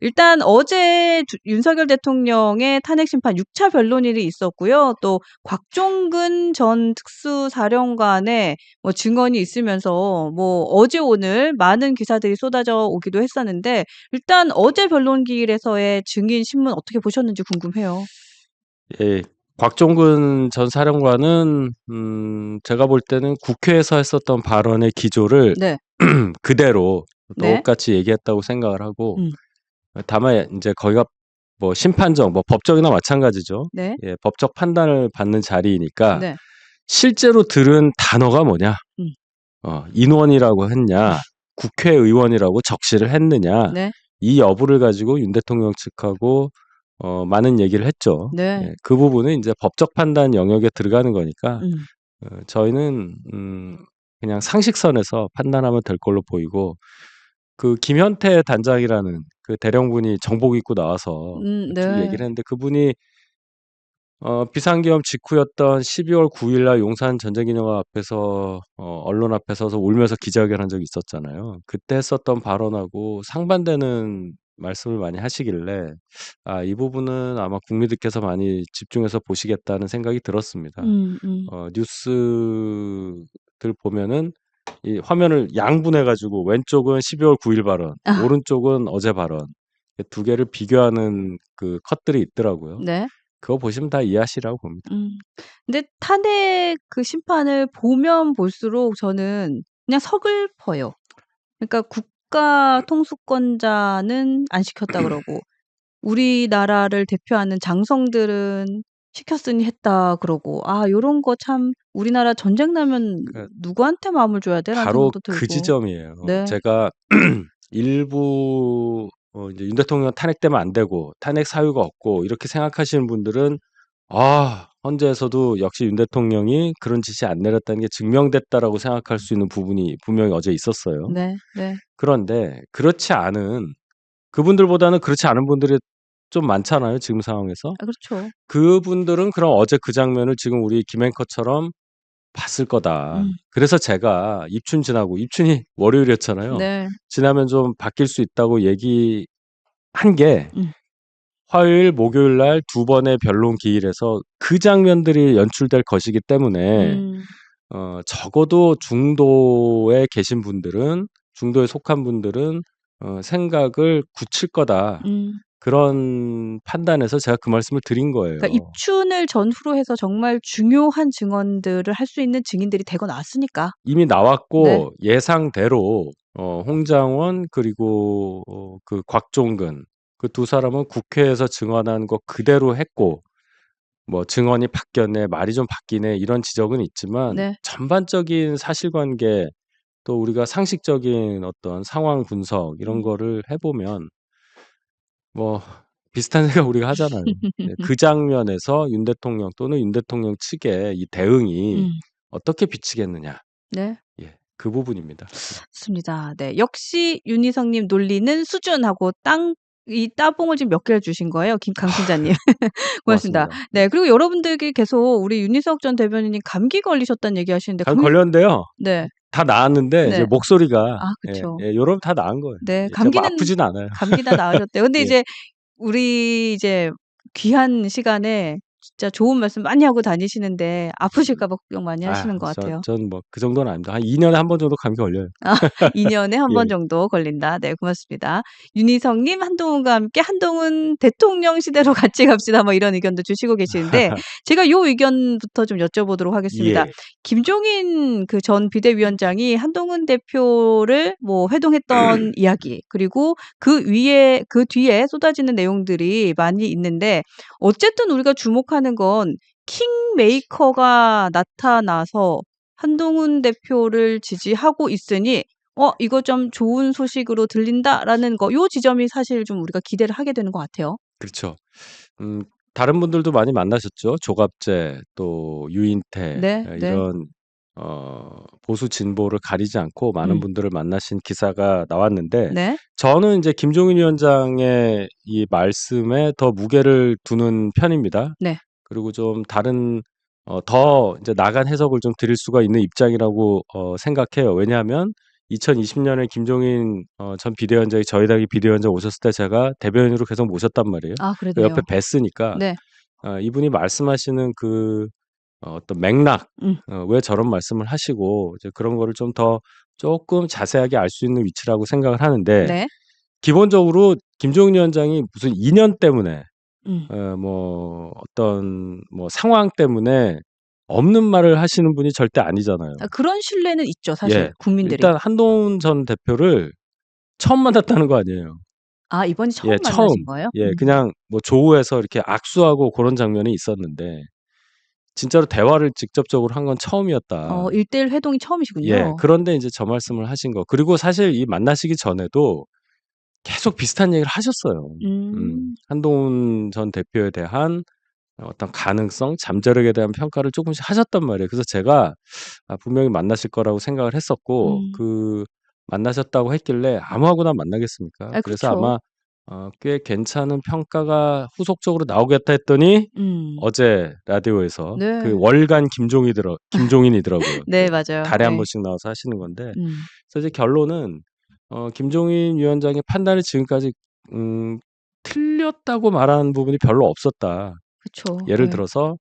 일단 어제 윤석열 대통령의 탄핵 심판 6차 변론일이 있었고요. 또 곽종근 전 특수사령관의 뭐 증언이 있으면서 뭐 어제 오늘 많은 기사들이 쏟아져 오기도 했었는데 일단 어제 변론기일에서의 증인 신문 어떻게 보셨는지 궁금해요. 예, 곽종근 전 사령관은 제가 볼 때는 국회에서 했었던 발언의 기조를 네. 그대로 네. 똑같이 얘기했다고 생각을 하고, 음. 다만 이제 거기가 뭐 심판정, 뭐 법정이나 마찬가지죠. 네. 예, 법적 판단을 받는 자리이니까 네. 실제로 들은 단어가 뭐냐, 음. 인원이라고 했냐, 국회의원이라고 적시를 했느냐, 네. 이 여부를 가지고 윤 대통령 측하고 많은 얘기를 했죠. 네. 예, 그 부분은 이제 법적 판단 영역에 들어가는 거니까 음. 저희는 그냥 상식선에서 판단하면 될 걸로 보이고, 그 김현태 단장이라는 그 대령분이 정복 입고 나와서 쭉 네. 얘기를 했는데, 그분이 비상계엄 직후였던 12월 9일 날 용산 전쟁기념관 앞에서 언론 앞에 서서 울면서 기자회견한 적이 있었잖아요. 그때 했었던 발언하고 상반되는 말씀을 많이 하시길래, 이 부분은 아마 국민들께서 많이 집중해서 보시겠다는 생각이 들었습니다. 음. 음. 뉴스들 보면은 이 화면을 양분해 가지고 왼쪽은 12월 9일 발언, 아. 오른쪽은 어제 발언, 두 개를 비교하는 그 컷들이 있더라고요. 네. 그거 보시면 다 이해하시라고 봅니다. 근데 탄핵 그 심판을 보면 볼수록 저는 그냥 서글퍼요. 그러니까 국가 통수권자는 안 시켰다 그러고 우리나라를 대표하는 장성들은 시켰으니 했다 그러고 요런 거 참 '우리나라 전쟁 나면 그러니까 누구한테 마음을 줘야 돼?'라는 바로 생각도 그 들고. 지점이에요. 네. 제가 일부 이제 윤 대통령 탄핵되면 안 되고 탄핵 사유가 없고 이렇게 생각하시는 분들은, 헌재에서도 역시 윤 대통령이 그런 지시 안 내렸다는 게 증명됐다라고 생각할 수 있는 부분이 분명히 어제 있었어요. 네. 네. 그런데 그렇지 않은, 그분들보다는 그렇지 않은 분들이 좀 많잖아요, 지금 상황에서. 그렇죠. 그분들은 그럼 어제 그 장면을 지금 우리 김 앵커처럼 봤을 거다. 음. 그래서 제가 입춘 지나고, 입춘이 월요일이었잖아요. 네. 지나면 좀 바뀔 수 있다고 얘기한 게, 음. 화요일, 목요일 날 두 번의 변론 기일에서 그 장면들이 연출될 것이기 때문에 음. 적어도 중도에 계신 분들은, 중도에 속한 분들은 생각을 굳힐 거다. 음. 그런 판단에서 제가 그 말씀을 드린 그러니까 거예요. 입춘을 전후로 해서 정말 중요한 증언들을 할 수 있는 증인들이 대거 나왔으니까. 이미 네. 나왔고 예상대로 홍장원 그리고 그 곽종근, 그 두 사람은 국회에서 증언한 거 그대로 했고, 뭐 "증언이 바뀌었네. 말이 좀 바뀌네." 이런 지적은 있지만, 네. 전반적인 사실관계, 또 우리가 상식적인 어떤 상황 분석 이런 음. 거를 해 보면 뭐 비슷한 생각 우리가 하잖아요. 예, 그 장면에서 윤 대통령 또는 윤 대통령 측의 이 대응이 음. 어떻게 비치겠느냐. 네. 예. 그 부분입니다. 예. 맞습니다. 네. 역시 윤희석 님 논리는 수준하고 이 따봉을 지금 몇 개를 주신 거예요. 강신자 님. 고맙습니다. 고맙습니다. 예. 네. 그리고 여러분들께 계속 우리 윤희석 전 대변인님 감기 걸리셨다는 얘기하시는데 감기 걸렸는데요. 네. 다 나았는데 이제 네. 목소리가, 그쵸. 요러면 다 나은 거예요. 네. 예, 제가 뭐 아프진 않아요. 감기 다 나으셨대요. 근데 예. 이제 우리 이제 귀한 시간에 진짜 좋은 말씀 많이 하고 다니시는데 아프실까 봐 걱정 많이 하시는 것 같아요. 전 뭐 그 정도는 아닙니다. 한 2 년에 한 번 정도 감기 걸려요. 2 년에 한 예. 번 정도 걸린다. 네, 고맙습니다. 윤희성 님, 한동훈과 함께 "한동훈 대통령 시대로 같이 갑시다." 뭐 이런 의견도 주시고 계시는데 제가 요 의견부터 좀 여쭤보도록 하겠습니다. 예. 김종인 그 전 비대위원장이 한동훈 대표를 뭐 회동했던 이야기 그리고 그 뒤에 쏟아지는 내용들이 많이 있는데 어쨌든 우리가 주목하는 건 킹메이커가 나타나서 한동훈 대표를 지지하고 있으니 이거 좀 좋은 소식으로 들린다.'라는 거 요 지점이 사실 좀 우리가 기대를 하게 되는 것 같아요. 그렇죠. 음 다른 분들도 많이 만나셨죠. 조갑재, 또 유인태, 네. 네. 이런 보수 진보를 가리지 않고 많은 음. 분들을 만나신 기사가 나왔는데, 네. 저는 이제 김종인 위원장의 이 말씀에 더 무게를 두는 편입니다. 네. 그리고 좀 다른 더 이제 나간 해석을 좀 드릴 수가 있는 입장이라고 생각해요. 왜냐하면 2020년에 김종인 전 비대위원장이 저희 당의 비대위원장 오셨을 때 제가 대변인으로 계속 모셨단 말이에요. 아, 그 옆에 그랬네요. 뵀으니까 네. 이분이 말씀하시는 그 어떤 맥락, 음. 왜 저런 말씀을 하시고 이제 그런 거를 좀 더 조금 자세하게 알 수 있는 위치라고 생각을 하는데, 네. 기본적으로 김종인 위원장이 무슨 인연 때문에 음. 뭐 어떤 뭐 상황 때문에 없는 말을 하시는 분이 절대 아니잖아요. 아, 그런 신뢰는 있죠, 예. 사실 국민들이. 일단 한동훈 전 대표를 처음 만났다는 거 아니에요. 아, 이번이 예, 처음 처음. 만나신 거예요? 예, 그냥 뭐 조우에서 이렇게 악수하고 그런 장면이 있었는데 진짜로 대화를 직접적으로 한 건 처음이었다. 1대1 회동이 예. 처음이시군요. 그런데 인제 저 말씀을 하신 거. 그리고 사실 이 만나시기 전에도 계속 비슷한 얘기를 하셨어요. 음. 한동훈 전 대표에 대한 어떤 가능성, 잠재력에 대한 평가를 쪼금씩 하셨단 말이에요. 그래서 제가 분명히 만나실 거라고 생각을 했었고, 음. 만나셨다고 했길래 아무하고나 만나겠습니까? 아, 그래서 그렇죠. 아마 꽤 괜찮은 평가가 후속적으로 나오겠다 했더니 음. 어제 라디오에서 그 네. 월간 김종인이더라고요. 네, 맞아요. 달에 한 예. 번씩 나와서 하시는 건데, 음. 그래서 이제 결론은 김종인 위원장의 판단이 지금까지 음 틀렸다고 말하는 부분이 별로 없었다. 그쵸. 예를 예. 들어서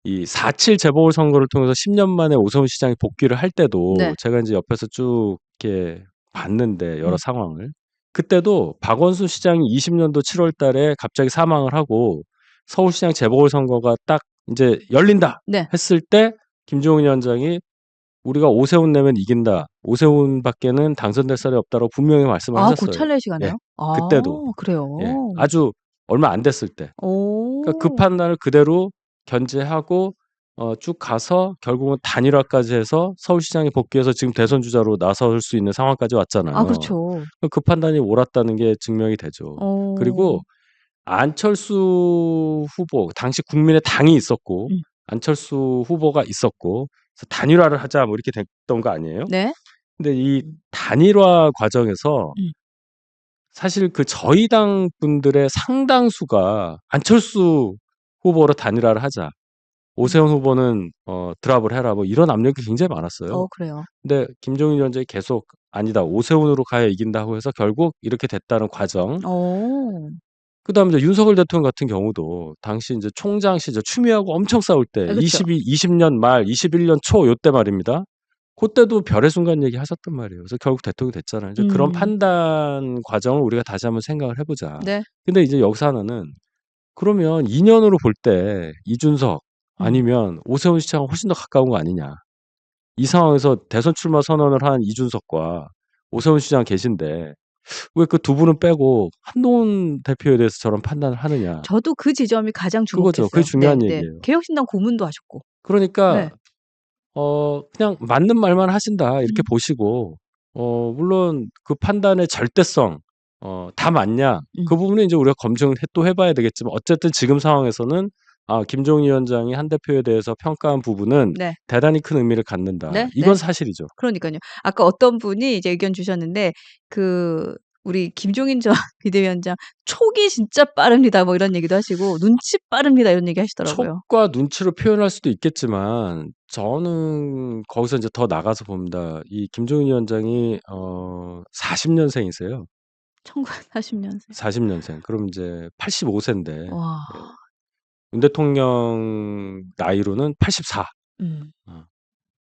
이 4.7 재보궐 선거를 통해서 10년 만에 오세훈 시장이 복귀를 할 때도 네. 제가 인제 옆에서 쭉 이렇게 봤는데, 여러 음. 상황을. 그때도 박원순 시장이 20년도 7월 달에 갑자기 사망을 하고 서울시장 재보궐 선거가 딱 인제 열린다 네. 했을 때 김종인 위원장이 "우리가 오세훈 내면 이긴다. 오세훈밖에는 당선될 사람이 없다."라고 분명히 말씀을 아, 하셨어요. 고찰 예. 내시가네요? 아, 그때도. 예. 그래요? 아주 얼마 안 됐을 때. 그러니까 그 오. 판단을 그대로 견제하고 쭉 가서 결국은 단일화까지 해서 서울시장에 복귀해서 지금 대선 주자로 나설 수 있는 상황까지 아, 왔잖아요. 그렇죠. 그 판단이 옳았다는 게 증명이 되죠. 어. 그리고 안철수 후보, 당시 국민의 당이 있었고 음. 안철수 후보가 있었고, 그래서 "단일화를 하자." 뭐 이렇게 됐던 거 아니에요? 네. 근데 이 단일화 과정에서 음. 사실 그 저희 당 분들의 상당수가 "안철수 후보로 단일화를 하자. 음. 오세훈 후보는 드랍을 해라." 뭐 이런 압력이 굉장히 많았어요. 그래요. 근데 김종인 위원장이 계속 "아니다. 오세훈으로 가야 이긴다."고 해서 결국 이렇게 됐다는 과정. 어. 그다음에 이제 윤석열 대통령 같은 경우도 당시 인제 총장 시절 추미애하고 엄청 싸울 때 아, 그쵸. 20년 말 21년 초 요때 말입니다. 고때도 별의 순간 얘기하셨단 말이에요. 그래서 결국 대통령이 됐잖아요. 이제 그런 음. 판단 과정을 우리가 다시 한번 생각을 해 보자. 네. 근데 이제 여기서 하나는, 그러면 인연으로 볼 때 이준석 음. 아니면 오세훈 시장은 훨씬 더 가까운 거 아니냐. 이 상황에서 대선 출마 선언을 한 이준석과 오세훈 시장 계신데 왜 그 두 분은 빼고 한동훈 대표에 대해서 저런 판단을 하느냐. 저도 그 지점이 가장 그거죠. 그게 주목했어요. 네, 중요한 네. 얘기예요. 개혁신당 고문도 하셨고. 그러니까 네. 그냥 맞는 말만 하신다 이렇게 음. 보시고, 물론 그 판단의 절대성 다 맞냐, 음. 그 부분은 인제 우리가 검증을 또 해 봐야 되겠지만, 어쨌든 지금 상황에서는 김종인 위원장이 한 대표에 대해서 평가한 부분은 네. 대단히 큰 의미를 갖는다. 네, 이건 네. 사실이죠. 그러니깐요. 아까 어떤 분이 이제 의견 주셨는데 그 우리 김종인 전 비대위원장 "촉이 진짜 빠릅니다." 뭐 이런 얘기도 하시고 "눈치 빠릅니다." 이런 얘기 하시더라고요. 촉과 눈치로 표현할 수도 있겠지만 저는 거기서 인제 더 나가서 봅니다. 이 김종인 위원장이 40 년생이세요. 1940 년생. 40 년생. 그럼 이제 85 세인데, 와. 예, 윤 대통령 나이로는 84. 음. 어.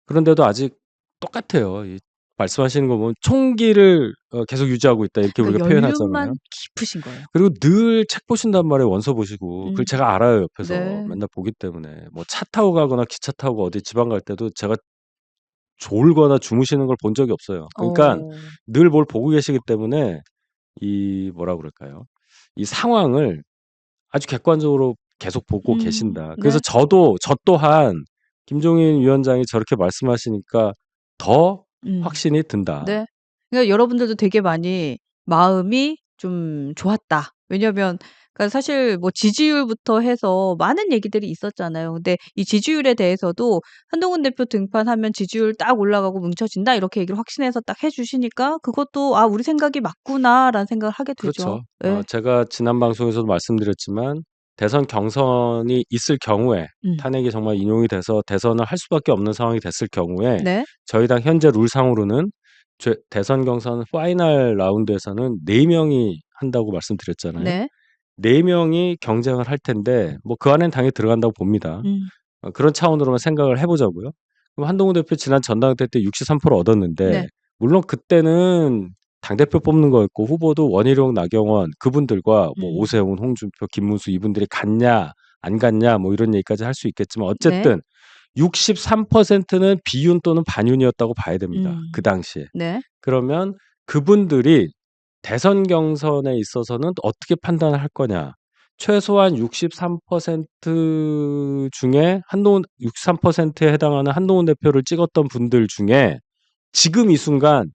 그런데도 아직 똑같아요. 이 말씀하시는 거 보면 "총기를 계속 유지하고 있다." 이렇게 우리가 그러니까 표현하잖아요. 연륜만 깊으신 거예요. 그리고 늘 책 보신단 말이에요, 원서 보시고. 그걸 음. 제가 알아요, 옆에서. 네. 맨날 보기 때문에. 뭐 차 타고 가거나 기차 타고 어디 지방 갈 때도 제가 졸거나 주무시는 걸 본 적이 없어요. 그러니깐 어. 늘 뭘 보고 계시기 때문에 이 뭐라 그럴까요? 이 상황을 아주 객관적으로 계속 보고 계신다. 그래서 네. 저 또한 김종인 위원장이 저렇게 말씀하시니까 더 음. 확신이 든다. 네. 그러니까 여러분들도 되게 많이 마음이 좀 좋았다. 왜냐면 그러니까 사실 뭐 지지율부터 해서 많은 얘기들이 있었잖아요. 근데 이 지지율에 대해서도 한동훈 대표 등판하면 지지율 딱 올라가고 뭉쳐진다 이렇게 얘기를 확신해서 딱 해 주시니까 그것도 '아, 우리 생각이 맞구나.'라는 생각을 하게 되죠. 그렇죠. 예. 제가 지난 방송에서도 말씀드렸지만 대선 경선이 있을 경우에, 음. 탄핵이 정말 인용이 돼서 대선을 할 수밖에 없는 상황이 됐을 경우에 네. 저희 당 현재 룰상으로는 대선 경선 파이널 라운드에서는 4명이 한다고 말씀드렸잖아요. 네. 4명이 경쟁을 할 텐데 뭐 그 안에는 당연히 들어간다고 봅니다. 음. 그런 차원으로만 생각을 해 보자고요. 그럼 한동훈 대표 지난 전당대 때 63% 얻었는데 네. 물론 그때는 당대표 뽑는 거였고 후보도 원희룡, 나경원 그분들과 뭐 음. 오세훈, 홍준표, 김문수 이분들이 갔냐 안 갔냐 뭐 이런 얘기까지 할 수 있겠지만 네. 어쨌든 63%는 비윤 또는 반윤이었다고 봐야 됩니다, 그 당시에. 네. 그러면 그분들이 대선 경선에 있어서는 어떻게 판단을 할 거냐. 최소한 63% 중에 63%에 해당하는 한동훈 대표를 찍었던 분들 중에 지금 이 순간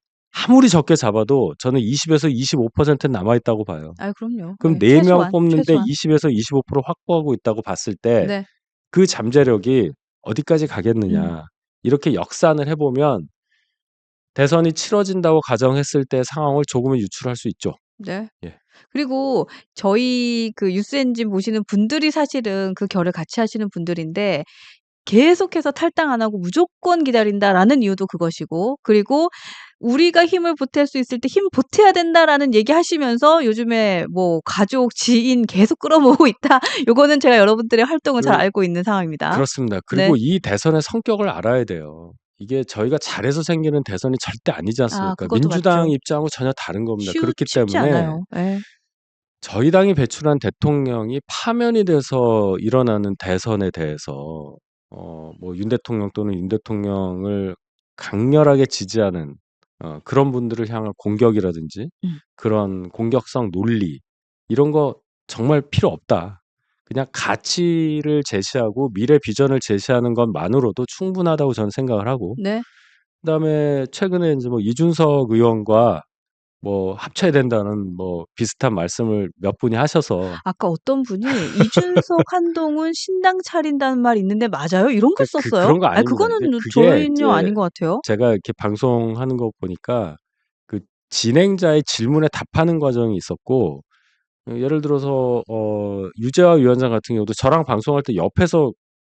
아무리 적게 잡아도 저는 20에서 25%는 남아 있다고 봐요. 아 그럼요. 그럼 예. 4명 최소한, 뽑는데 최소한. 20에서 25% 확보하고 있다고 봤을 때 네. 그 잠재력이 어디까지 음. 가겠느냐. 이렇게 역산을 해 보면 대선이 치러진다고 가정했을 때 상황을 조금은 유출할 수 있죠. 네. 예. 그리고 저희 그 뉴스 엔진 보시는 분들이 사실은 그 결을 같이 하시는 분들인데 계속해서 탈당 안 하고 무조건 기다린다라는 이유도 그것이고, 그리고 우리가 힘을 보탤 수 있을 때 힘 보태야 된다라는 얘기하시면서 요즘에 뭐 가족, 지인 계속 끌어모으고 있다. 요거는 제가 여러분들의 활동을 잘 그 알고 있는 상황입니다. 그렇습니다. 네. 그리고 이 대선의 성격을 알아야 돼요. 이게 저희가 잘해서 생기는 대선이 절대 아니지 아 않습니까? 그것도 민주당 맞죠. 입장하고 전혀 다른 겁니다. 그렇기 쉽지 때문에 않아요. 예. 저희 당이 배출한 대통령이 파면이 돼서 일어나는 대선에 대해서 뭐 윤 대통령 또는 윤 대통령을 강렬하게 지지하는 그런 분들을 향한 공격이라든지 음. 그런 공격성 논리 이런 거 정말 필요 없다. 그냥 가치를 제시하고 미래 비전을 제시하는 것만으로도 충분하다고 저는 생각을 하고 네. 그다음에 최근에 인제 뭐 이준석 의원과 뭐 합쳐야 된다는 뭐 비슷한 말씀을 몇 분이 하셔서 아까 어떤 분이 "이준석, 한동훈 신당 차린다는 말이 있는데 맞아요?" 이런 걸 썼어요. 그런 거 아이 아닙니다. 그거는 그게 전혀 이제 아닌 것 같아요. 제가 이렇게 방송하는 거 보니까 그 진행자의 질문에 답하는 과정이 있었고 예를 들어서 유재하 위원장 같은 경우도 저랑 방송할 때 옆에서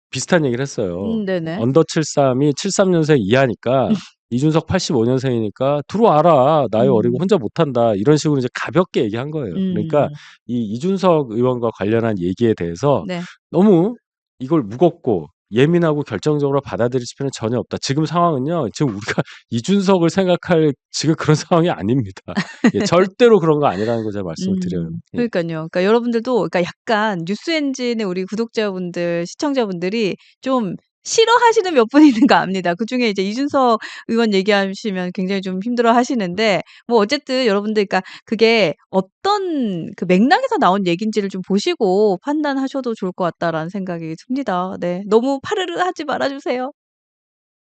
비슷한 얘기를 했어요. 네네. 언더 73이 73 년생 이하니까 이준석 85 년생이니까 "들어와라. 나이 어리고 음. 혼자 못한다." 이런 식으로 이제 가볍게 얘기한 거예요. 그러니까 음. 이 이준석 의원과 관련한 얘기에 대해서 네. 너무 이걸 무겁고 예민하고 결정적으로 받아들일 필요는 전혀 없다. 지금 상황은요. 지금 우리가 이준석을 생각할 지금 그런 상황이 아닙니다. 예 절대로 그런 거 아니라는 거 제가 말씀을 드려요. 예. 그러니깐요. 그러니까 여러분들도 그러니까 약간 뉴스 엔진의 우리 구독자분들, 시청자분들이 좀 싫어하시는 몇 분 있는 거 압니다. 그중에 이제 이준석 의원 얘기하시면 굉장히 좀 힘들어하시는데 뭐 어쨌든 여러분들 그러니까 그게 어떤 그 맥락에서 나온 얘기인지를 좀 보시고 판단하셔도 좋을 것 같다라는 생각이 듭니다. 네. 너무 파르르 하지 말아 주세요.